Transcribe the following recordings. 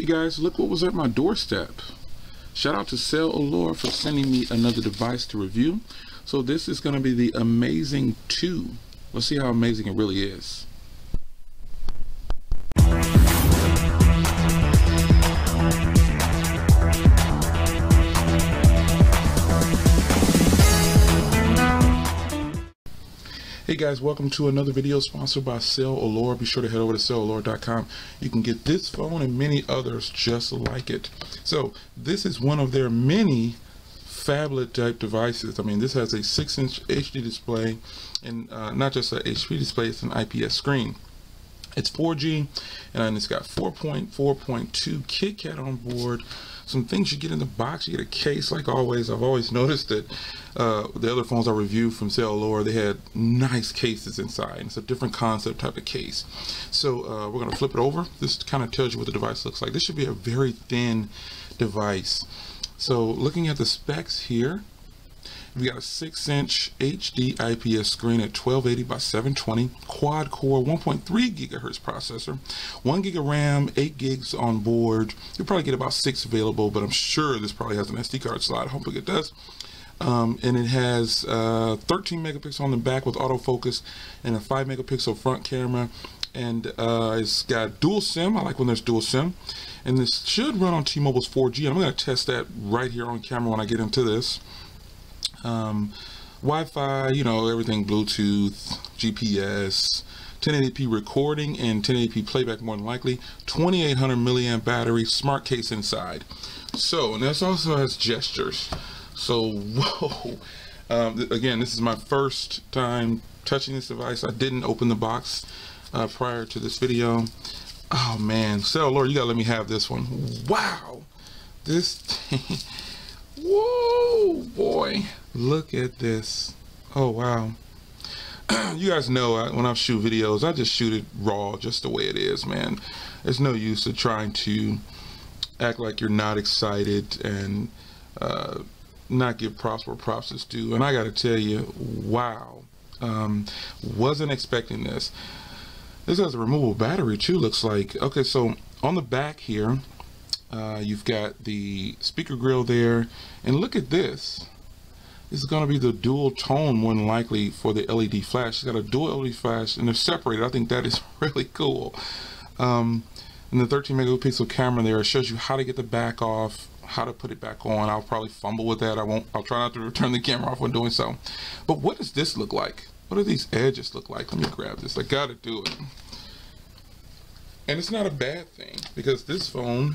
guys, look what was at my doorstep. Shout out to CellAllure for sending me another device to review. So this is going to be the Amazing 2. Let's see how amazing it really is. Hey guys, welcome to another video sponsored by CellAllure. Be sure to head over to CellAllure.com. You can get this phone and many others just like it. So this is one of their many phablet type devices. I mean, this has a 6-inch HD display, and not just an HD display, it's an IPS screen. It's 4G, and it's got 4.4.2 KitKat on board. Some things you get in the box, you get a case like always. I've always noticed that the other phones I reviewed from CellAllure, they had nice cases inside. It's a different concept type of case. So we're going to flip it over. This kind of tells you what the device looks like. This should be a very thin device. So looking at the specs here, we've got a 6-inch HD IPS screen at 1280 by 720, quad-core 1.3 gigahertz processor, 1 gig of RAM, 8 gigs on board. You'll probably get about 6 available, but I'm sure this probably has an SD card slot. Hopefully it does. And it has 13 megapixels on the back with autofocus and a 5 megapixel front camera. And it's got dual SIM. I like when there's dual SIM. And this should run on T-Mobile's 4G. And I'm going to test that right here on camera when I get into this. Wi-Fi, you know, everything, Bluetooth, GPS, 1080p recording and 1080p playback more than likely, 2800 milliamp battery, smart case inside. So, and this also has gestures. So, whoa. Again, this is my first time touching this device. I didn't open the box prior to this video. Oh man, CellAllure, you gotta let me have this one. Wow, this thing. Whoa, boy, look at this. Oh wow. You guys know when I shoot videos, I just shoot it raw, just the way it is, man. There's no use of trying to act like you're not excited and not give props where props is due. And I gotta tell you, wow, wasn't expecting this. This has a removable battery too, looks like. Okay, so on the back here, you've got the speaker grill there, and look at this. This is going to be the dual tone, more than likely, for the LED flash. It's got a dual LED flash, and they're separated. I think that is really cool. And the 13 megapixel camera there shows you how to get the back off, how to put it back on. I'll probably fumble with that. I'll try not to return the camera off when doing so. But what does this look like? What do these edges look like? Let me grab this. I gotta do it. And it's not a bad thing, because this phone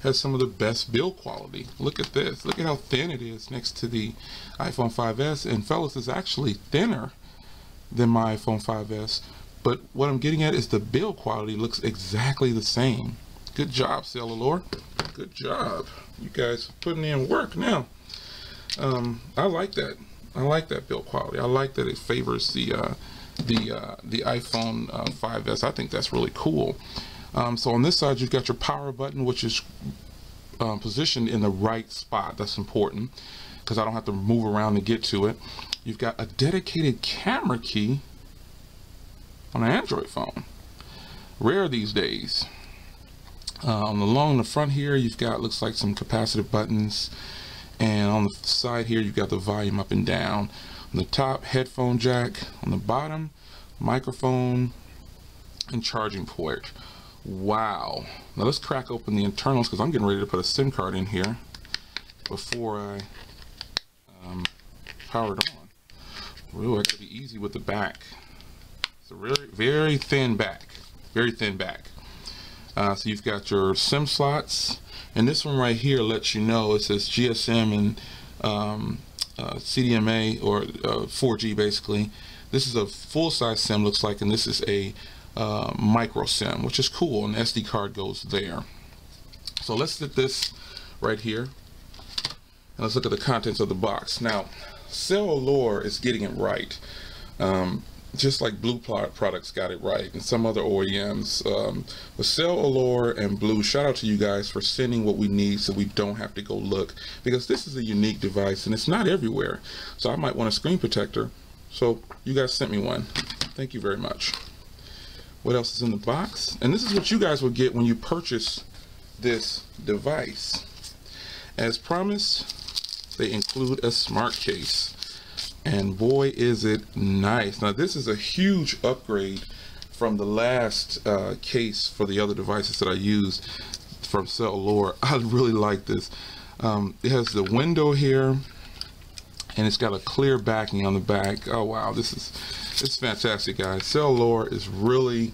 has some of the best build quality. Look at this. Look at how thin it is next to the iPhone 5S. And fellas, it's actually thinner than my iPhone 5S. But what I'm getting at is the build quality looks exactly the same. Good job, CellAllure. Good job. You guys are putting in work now. I like that. I like that build quality. I like that it favors the iPhone 5S. I think that's really cool. So on this side, you've got your power button, which is positioned in the right spot. That's important because I don't have to move around to get to it. You've got a dedicated camera key on an Android phone. Rare these days. Along the front here, you've got, looks like, some capacitive buttons. And on the side here, you've got the volume up and down. On the top, headphone jack. On the bottom, microphone and charging port. Wow. Now let's crack open the internals, because I'm getting ready to put a SIM card in here before I power it on. Ooh, I gotta be easy with the back. It's a really very thin back. Very thin back. So you've got your SIM slots, and this one right here lets you know it says GSM and CDMA, or 4G basically. This is a full-size SIM, looks like, and this is a micro SIM, which is cool, and the SD card goes there. So let's set this right here, and let's look at the contents of the box. Now, CellAllure is getting it right. Just like Blue products got it right, and some other OEMs. But CellAllure and Blue, shout out to you guys for sending what we need so we don't have to go look, because this is a unique device and it's not everywhere. So I might want a screen protector. So you guys sent me one. Thank you very much. What else is in the box? And this is what you guys will get when you purchase this device. As promised, they include a smart case, and boy is it nice. Now this is a huge upgrade from the last case for the other devices that I used from CellAllure. I really like this. It has the window here, and it's got a clear backing on the back. Oh wow, it's fantastic, guys. CellAllure is really,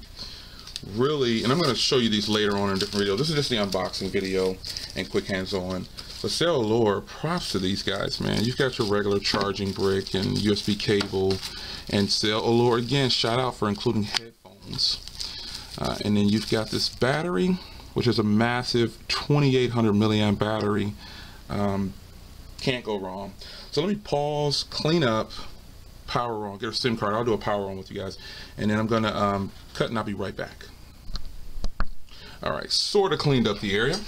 and I'm going to show you these later on in a different video. This is just the unboxing video and quick hands-on. But CellAllure, props to these guys, man. You've got your regular charging brick and USB cable, and CellAllure, again, shout out for including headphones. And then you've got this battery, which is a massive 2800 milliamp battery. Can't go wrong. So let me pause, clean up, power on, get a SIM card. I'll do a power on with you guys, and then I'm gonna cut, and I'll be right back. All right, sort of cleaned up the area.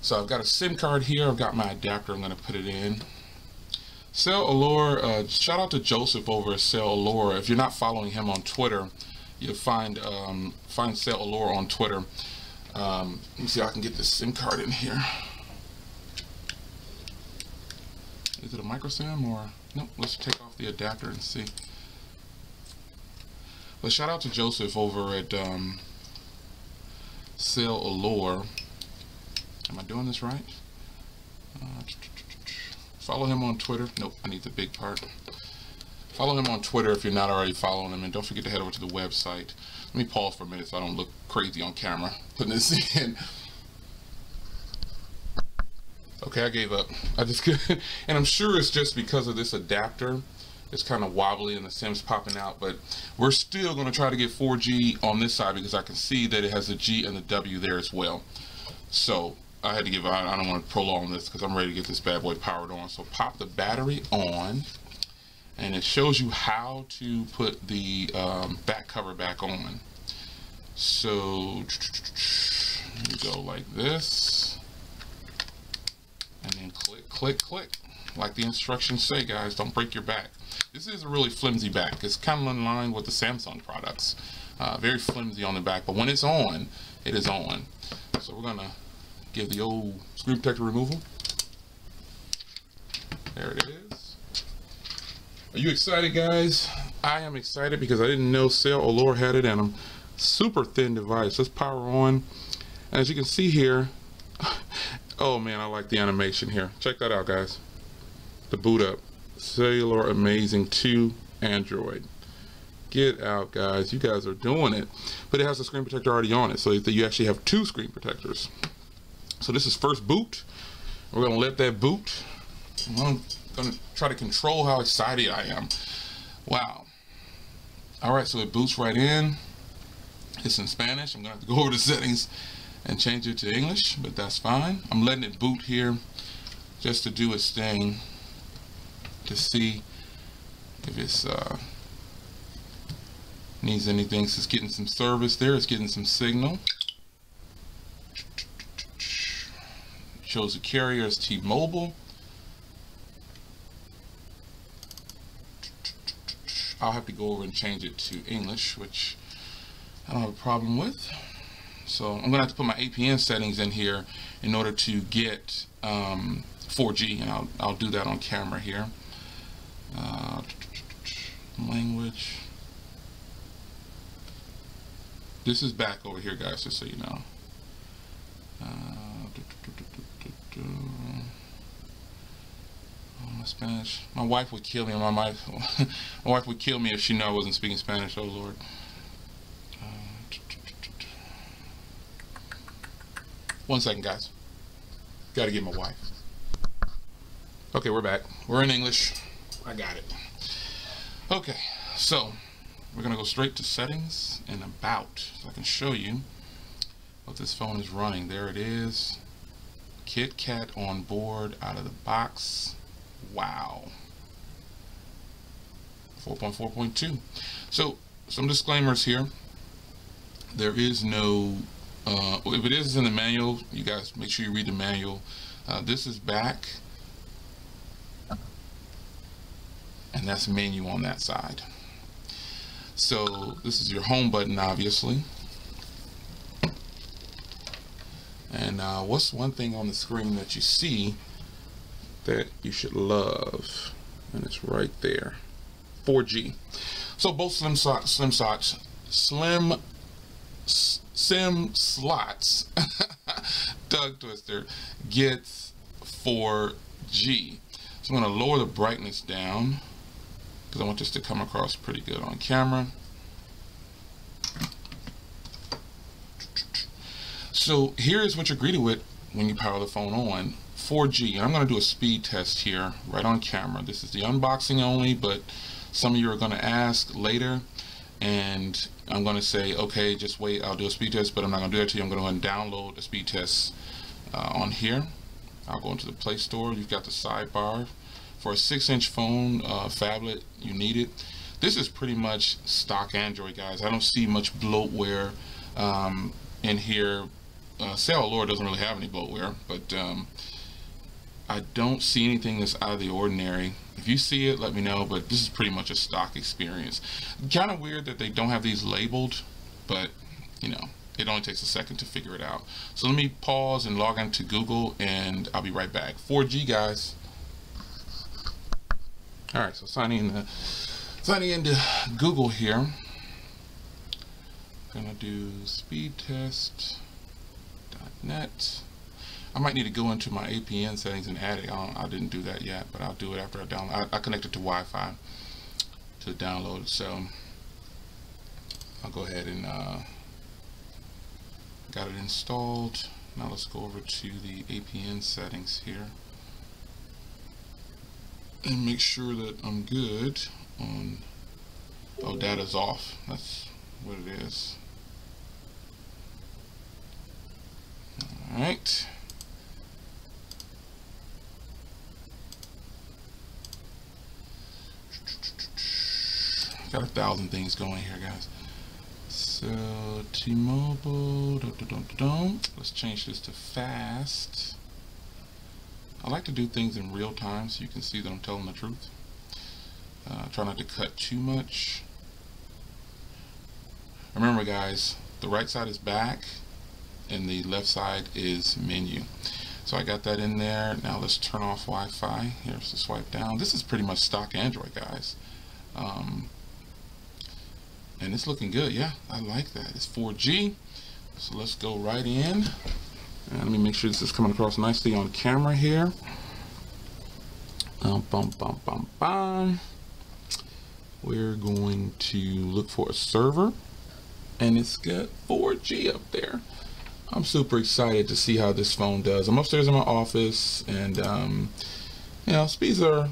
So I've got a SIM card here. I've got my adapter. I'm gonna put it in. CellAllure, shout out to Joseph over at CellAllure. If you're not following him on Twitter, you'll find CellAllure on Twitter. Let me see if I can get this SIM card in here. Is it a micro SIM or no? Let's take off the adapter and see. But shout out to Joseph over at CellAllure. Am I doing this right? Follow him on Twitter. Nope, I need the big part. Follow him on Twitter if you're not already following him, and don't forget to head over to the website. Let me pause for a minute so I don't look crazy on camera putting this in. Okay, I gave up. I just couldn't, and I'm sure it's just because of this adapter. It's kind of wobbly and the SIM's popping out, but we're still going to try to get 4G on this side because I can see that it has a G and the W there as well. So I had to give out. I don't want to prolong this because I'm ready to get this bad boy powered on. So pop the battery on, and it shows you how to put the back cover back on. So you go like this, and then click, click, click, like the instructions say, guys. Don't break your back. This is a really flimsy back. It's kind of in line with the Samsung products. Very flimsy on the back, but when it's on, it is on. So we're gonna give the old screen protector removal. There it is. Are you excited, guys? I am excited because I didn't know CellAllure had it in them. Super thin device. Let's power on. As you can see here, oh man, I like the animation here. Check that out, guys. The boot up. CellAllure Amazing 2 Android. Get out, guys. You guys are doing it. But it has a screen protector already on it, so you actually have two screen protectors. So this is first boot. We're going to let that boot. I'm going to try to control how excited I am. Wow. All right, so it boots right in. It's in Spanish. I'm going to have to go over the settings and change it to English, but that's fine. I'm letting it boot here just to do its thing, to see if it's needs anything. So it's getting some service there. It's getting some signal. Shows the carrier as T-Mobile. I'll have to go over and change it to English, which I don't have a problem with. So I'm gonna have to put my APN settings in here in order to get 4G, and I'll do that on camera here. Language. This is back over here, guys, just so you know. Oh, my Spanish. My wife would kill me. My wife would kill me if she knew I wasn't speaking Spanish. Oh Lord. One second, guys. Gotta get my wife. Okay, we're back. We're in English. I got it. Okay, so we're gonna go straight to settings and about, so I can show you what this phone is running. There it is. KitKat on board out of the box. Wow. 4.4.2. So some disclaimers here. There is no if it is in the manual, you guys make sure you read the manual. This is back, and that's menu on that side. So this is your home button, obviously. And what's one thing on the screen that you see that you should love? And it's right there. 4G. So both SIM slots, tongue twister, gets 4G. So I'm going to lower the brightness down because I want this to come across pretty good on camera. So here's what you're greeted with when you power the phone on. 4G, and I'm going to do a speed test here right on camera. This is the unboxing only, but some of you are going to ask later, and I'm going to say, okay, just wait, I'll do a speed test, but I'm not going to do that to you. I'm going to go ahead and download a speed test on here. I'll go into the Play Store. You've got the sidebar. For a 6-inch phone, phablet, you need it. This is pretty much stock Android, guys. I don't see much bloatware in here. CellAllure doesn't really have any bloatware, but I don't see anything that's out of the ordinary. If you see it, let me know, but this is pretty much a stock experience. Kind of weird that they don't have these labeled, but you know, it only takes a second to figure it out. So let me pause and log into Google, and I'll be right back. 4G, guys. All right, so signing into Google here. Gonna do speedtest.net. I might need to go into my APN settings and add it. I didn't do that yet, but I'll do it after I download. I connected to Wi-Fi to download, so I'll go ahead and got it installed. Now let's go over to the APN settings here and make sure that I'm good on. Oh, data's off. That's what it is. All right. Got 1,000 things going here, guys. So T-Mobile, let's change this to fast. I like to do things in real time so you can see that I'm telling the truth. Try not to cut too much. Remember, guys, the right side is back and the left side is menu. So I got that in there. Now let's turn off Wi-Fi. Here's the swipe down. This is pretty much stock Android, guys. And it's looking good. Yeah, I like that. It's 4G. So let's go right in. And let me make sure this is coming across nicely on camera here. We're going to look for a server, and it's got 4G up there. I'm super excited to see how this phone does. I'm upstairs in my office, and you know, speeds are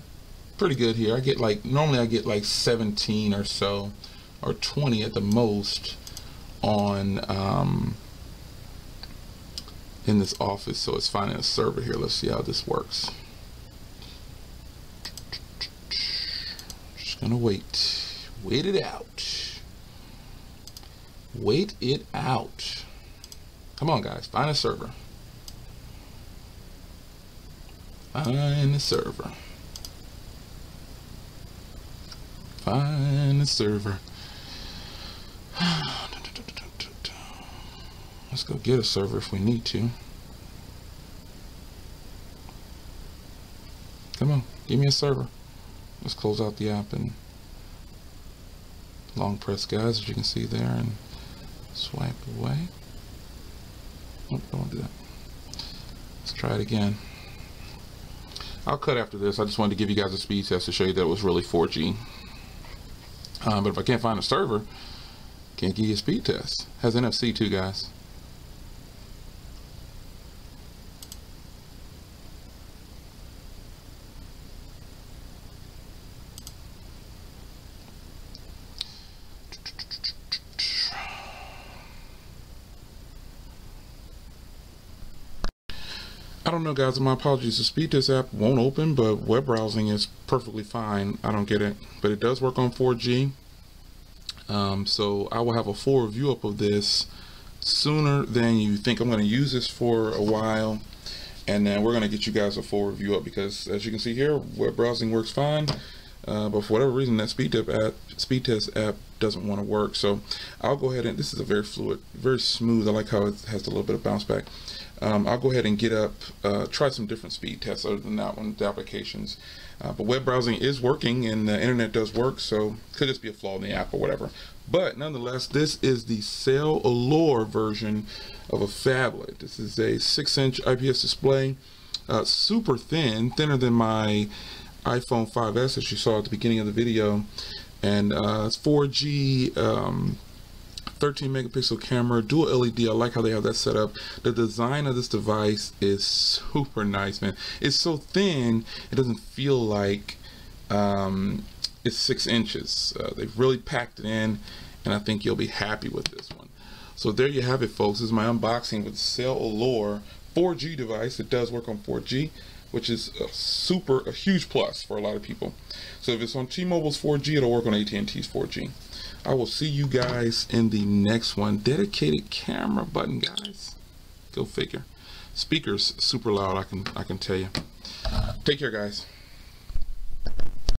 pretty good here. I get like, normally I get like 17 or so, or 20 at the most on in this office, so it's finding a server here. Let's see how this works. Just gonna wait it out, wait it out. Come on, guys, find a server, find a server, find a server. Let's go get a server if we need to. Come on, give me a server. Let's close out the app and long press, guys, as you can see there, and swipe away. Nope, don't want to do that. Let's try it again. I'll cut after this. I just wanted to give you guys a speed test to show you that it was really 4G. But if I can't find a server, can't give you a speed test. Has NFC too, guys. I don't know, guys, my apologies. The speed test app won't open, but web browsing is perfectly fine. I don't get it, but it does work on 4G. So I will have a full review up of this sooner than you think. I'm going to use this for a while, and then we're going to get you guys a full review up, because as you can see here, web browsing works fine. but for whatever reason that speed test app doesn't want to work. So I'll go ahead and, this is a very fluid, very smooth. I like how it has a little bit of bounce back. I'll go ahead and get up, try some different speed tests other than that one, the applications. But web browsing is working and the internet does work, so could just be a flaw in the app or whatever. But nonetheless, this is the CellAllure version of a phablet. This is a 6-inch IPS display, super thin, thinner than my iPhone 5S that you saw at the beginning of the video, and it's 4G, 13 megapixel camera, dual LED. I like how they have that set up. The design of this device is super nice, man. It's so thin it doesn't feel like it's 6 inches. They've really packed it in, and I think you'll be happy with this one. So there you have it, folks. This is my unboxing with CellAllure 4G device. It does work on 4G, which is a huge plus for a lot of people. So if it's on T-Mobile's 4G, it'll work on AT&T's 4G. I will see you guys in the next one. Dedicated camera button, guys. Go figure. Speakers super loud, I can tell you. Take care, guys.